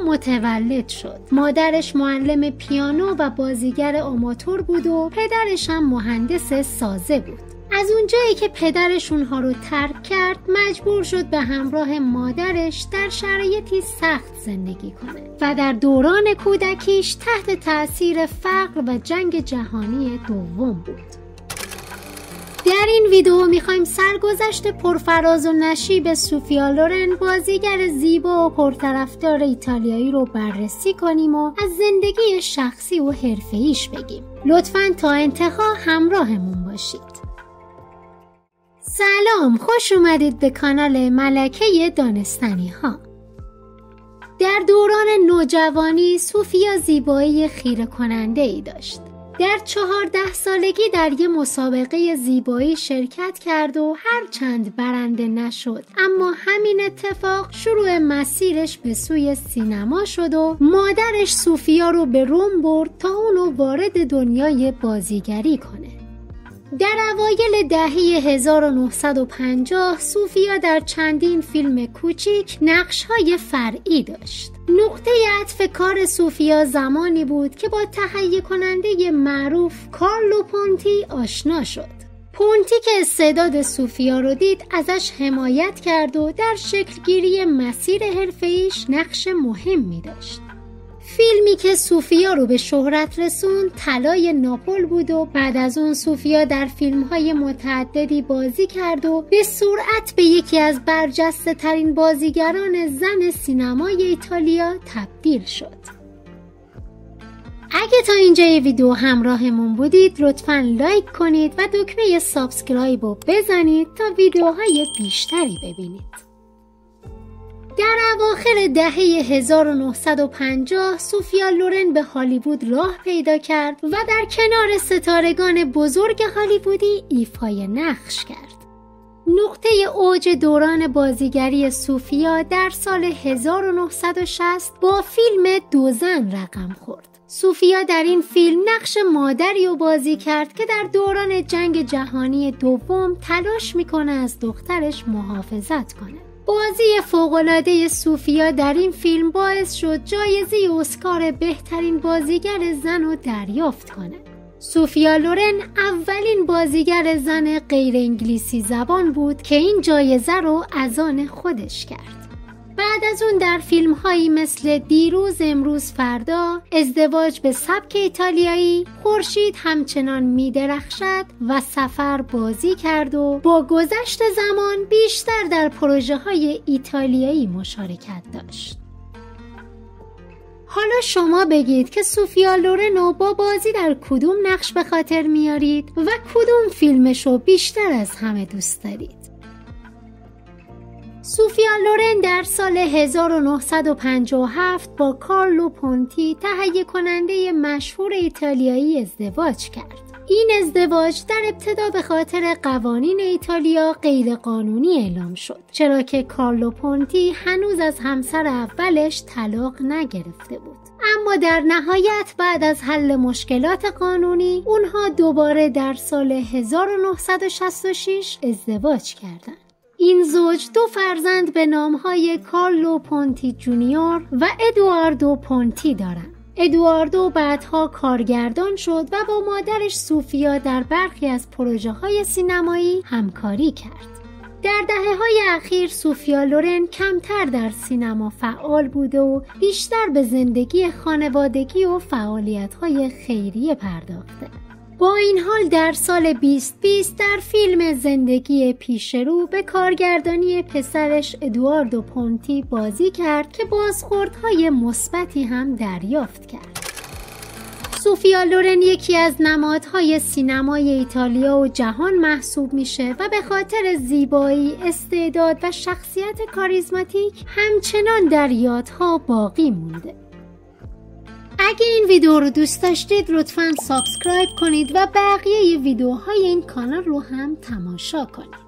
متولد شد. مادرش معلم پیانو و بازیگر آماتور بود و پدرش هم مهندس سازه بود. از اونجایی که پدرش اونها رو ترک کرد مجبور شد به همراه مادرش در شرایطی سخت زندگی کنه و در دوران کودکیش تحت تأثیر فقر و جنگ جهانی دوم بود. در این ویدیو میخوایم سرگذشت پرفراز و نشیب سوفیا لورن، بازیگر زیبا و پرطرفدار ایتالیایی رو بررسی کنیم و از زندگی شخصی و حرفه‌ایش بگیم. لطفاً تا انتها همراهمون باشید. سلام، خوش اومدید به کانال ملکه دانستنی ها. در دوران نوجوانی سوفیا زیبایی خیره کننده ای داشت. در 14 سالگی در یک مسابقه زیبایی شرکت کرد و هرچند برنده نشد، اما همین اتفاق شروع مسیرش به سوی سینما شد و مادرش سوفیا رو به روم برد تا اونو وارد دنیای بازیگری کنه. در اوایل دهه 1950 سوفیا در چندین فیلم کوچیک نقش‌های فرعی داشت. نقطه عطف کار سوفیا زمانی بود که با تهیه کننده معروف کارلو پونتی آشنا شد. پونتی که استعداد سوفیا رو دید ازش حمایت کرد و در شکلگیری مسیر حرفه‌ایش نقش مهمی داشت. فیلمی که سوفیا رو به شهرت رسوند طلای ناپل بود و بعد از اون سوفیا در فیلم‌های متعددی بازی کرد و به سرعت به یکی از برجسته ترین بازیگران زن سینمای ایتالیا تبدیل شد. اگه تا اینجای ویدیو همراهمون بودید لطفاً لایک کنید و دکمه سابسکرایب رو بزنید تا ویدیوهای بیشتری ببینید. در اواخر دهه 1950 سوفیا لورن به هالیوود راه پیدا کرد و در کنار ستارگان بزرگ هالیوودی ایفای نقش کرد. نقطه اوج دوران بازیگری سوفیا در سال 1960 با فیلم دو زن رقم خورد. سوفیا در این فیلم نقش مادری رو بازی کرد که در دوران جنگ جهانی دوم تلاش میکنه از دخترش محافظت کنه. بازی فوق‌العاده سوفیا در این فیلم باعث شد جایزه اسکار بهترین بازیگر زن رو دریافت کنه. سوفیا لورن اولین بازیگر زن غیر انگلیسی زبان بود که این جایزه رو از آن خودش کرد. بعد از اون در فیلم‌هایی مثل دیروز امروز فردا، ازدواج به سبک ایتالیایی، خورشید همچنان می‌درخشد و سفر بازی کرد و با گذشت زمان بیشتر در پروژه‌های ایتالیایی مشارکت داشت. حالا شما بگید که سوفیا لورن با بازی در کدوم نقش به خاطر میارید و کدوم فیلمشو بیشتر از همه دوست دارید؟ سوفیا لورن در سال 1957 با کارلو پونتی تهیه کننده مشهور ایتالیایی ازدواج کرد. این ازدواج در ابتدا به خاطر قوانین ایتالیا غیر قانونی اعلام شد، چرا که کارلو پونتی هنوز از همسر اولش طلاق نگرفته بود. اما در نهایت بعد از حل مشکلات قانونی اونها دوباره در سال 1966 ازدواج کردند. این زوج دو فرزند به نامهای کارلو پونتی جونیور و ادواردو پونتی دارند. ادواردو بعدها کارگردان شد و با مادرش سوفیا در برخی از پروژه‌های سینمایی همکاری کرد. در دهه‌های اخیر سوفیا لورن کمتر در سینما فعال بوده و بیشتر به زندگی خانوادگی و فعالیت‌های خیریه پرداخته. با این حال در سال 2020 در فیلم زندگی پیشرو به کارگردانی پسرش ادواردو پونتی بازی کرد که بازخوردهای مثبتی هم دریافت کرد. سوفیا لورن یکی از نمادهای سینمای ایتالیا و جهان محسوب میشه و به خاطر زیبایی، استعداد و شخصیت کاریزماتیک همچنان در یادها باقی مونده. اگه این ویدیو رو دوست داشتید لطفاً سابسکرایب کنید و بقیه ویدیوهای این کانال رو هم تماشا کنید.